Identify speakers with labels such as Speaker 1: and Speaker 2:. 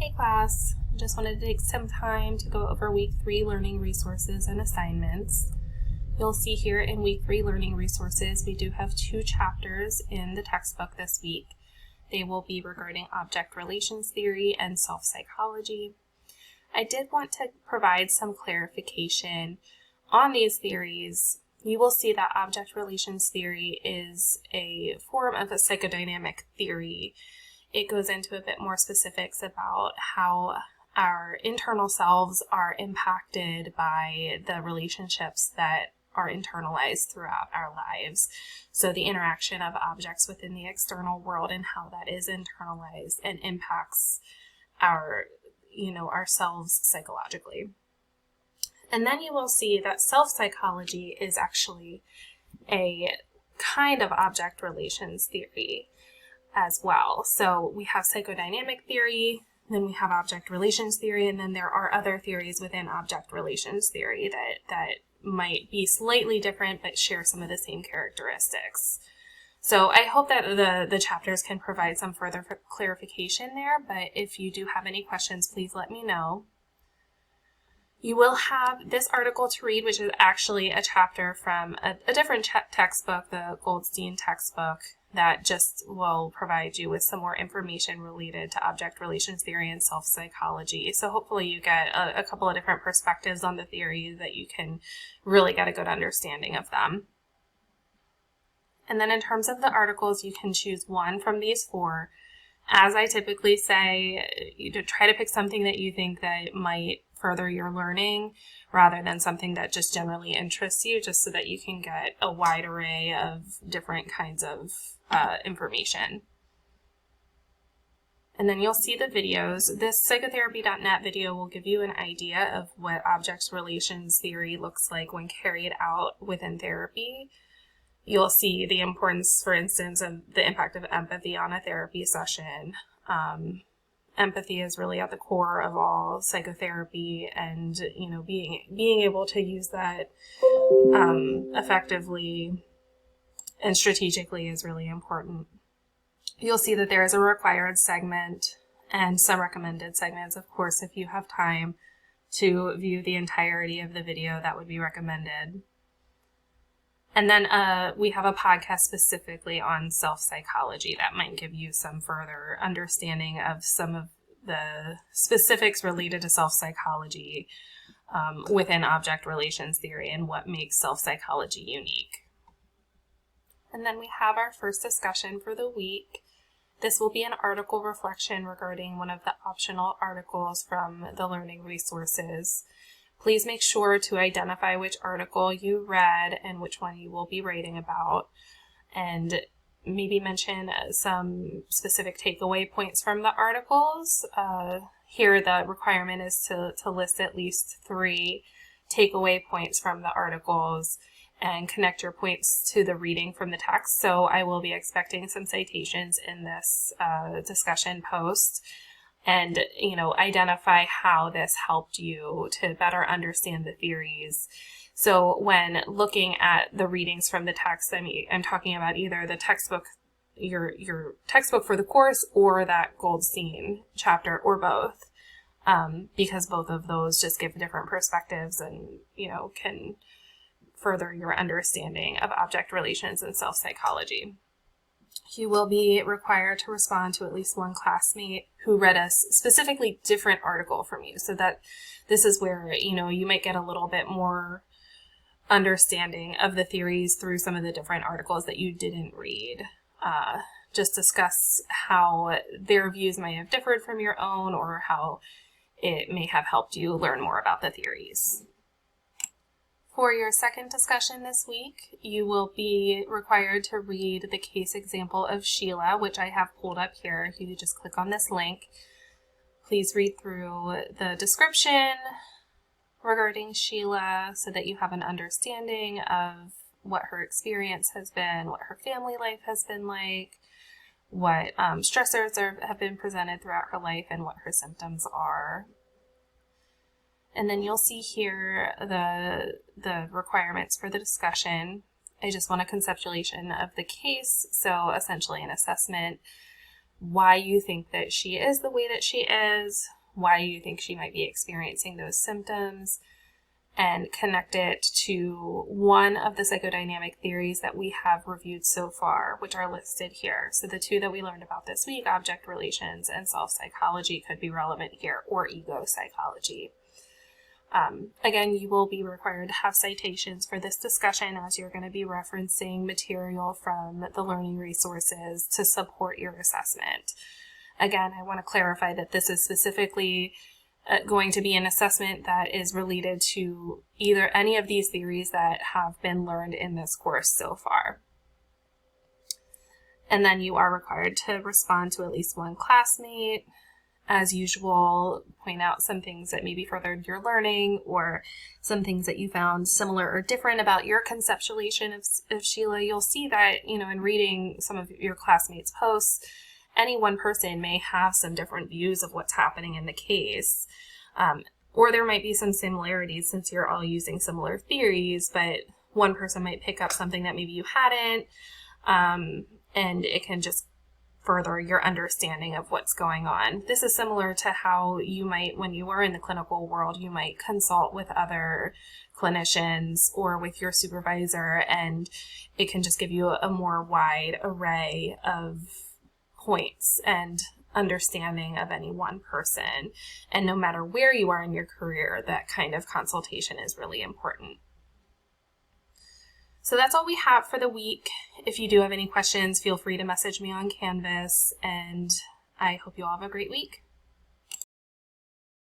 Speaker 1: Hey class, just wanted to take some time to go over week 3 learning resources and assignments. You'll see here in week 3 learning resources, we do have 2 chapters in the textbook this week. They will be regarding object relations theory and self-psychology. I did want to provide some clarification on these theories. You will see that object relations theory is a form of a psychodynamic theory. It goes into a bit more specifics about how our internal selves are impacted by the relationships that are internalized throughout our lives. So the interaction of objects within the external world and how that is internalized and impacts ourselves psychologically. And then you will see that self-psychology is actually a kind of object relations theory as well. So we have psychodynamic theory, then we have object relations theory, and then there are other theories within object relations theory that might be slightly different but share some of the same characteristics. So I hope that the chapters can provide some further clarification there, but if you do have any questions, please let me know. You will have this article to read, which is actually a chapter from a different textbook, the Goldstein textbook, that just will provide you with some more information related to object relations theory and self-psychology. So hopefully you get a couple of different perspectives on the theory that you can really get a good understanding of them. And then in terms of the articles, you can choose one from these 4. As I typically say, you try to pick something that you think that might further your learning rather than something that just generally interests you, just so that you can get a wide array of different kinds of information. And then you'll see the videos. This psychotherapy.net video will give you an idea of what object relations theory looks like when carried out within therapy. You'll see the importance, for instance, of the impact of empathy on a therapy session. Empathy is really at the core of all psychotherapy, and being able to use that effectively and strategically is really important. You'll see that there is a required segment and some recommended segments. Of course, if you have time to view the entirety of the video, that would be recommended. And then we have a podcast specifically on self-psychology that might give you some further understanding of some of the specifics related to self-psychology within object relations theory and what makes self-psychology unique. And then we have our first discussion for the week. This will be an article reflection regarding one of the optional articles from the learning resources. Please make sure to identify which article you read and which one you will be writing about, and maybe mention some specific takeaway points from the articles. Here the requirement is to list at least 3 takeaway points from the articles and connect your points to the reading from the text. So I will be expecting some citations in this discussion post. And, identify how this helped you to better understand the theories. So when looking at the readings from the text, I'm talking about either the textbook, your textbook for the course, or that Goldstein chapter, or both, because both of those just give different perspectives and, can further your understanding of object relations and self-psychology. You will be required to respond to at least one classmate who read a specifically different article from you, so that this is where, you might get a little bit more understanding of the theories through some of the different articles that you didn't read. Just discuss how their views might have differed from your own, or how it may have helped you learn more about the theories. For your second discussion this week, you will be required to read the case example of Sheila, which I have pulled up here. You just click on this link. Please read through the description regarding Sheila so that you have an understanding of what her experience has been, what her family life has been like, what stressors have been presented throughout her life, and what her symptoms are. And then you'll see here the requirements for the discussion. I just want a conceptualization of the case, so essentially an assessment why you think that she is the way that she is, why you think she might be experiencing those symptoms, and connect it to one of the psychodynamic theories that we have reviewed so far, which are listed here. So the two that we learned about this week, object relations and self-psychology, could be relevant here, or ego psychology. Again, you will be required to have citations for this discussion, as you're going to be referencing material from the learning resources to support your assessment. Again, I want to clarify that this is specifically going to be an assessment that is related to either any of these theories that have been learned in this course so far. And then you are required to respond to at least one classmate. As usual, point out some things that maybe furthered your learning, or some things that you found similar or different about your conceptualization of Sheila. You'll see that, in reading some of your classmates' posts, any one person may have some different views of what's happening in the case. Or there might be some similarities since you're all using similar theories, but one person might pick up something that maybe you hadn't, and it can just further your understanding of what's going on. This is similar to how you might, when you are in the clinical world, you might consult with other clinicians or with your supervisor, and it can just give you a more wide array of points and understanding of any one person. And no matter where you are in your career, that kind of consultation is really important. So that's all we have for the week. If you do have any questions, feel free to message me on Canvas, and I hope you all have a great week.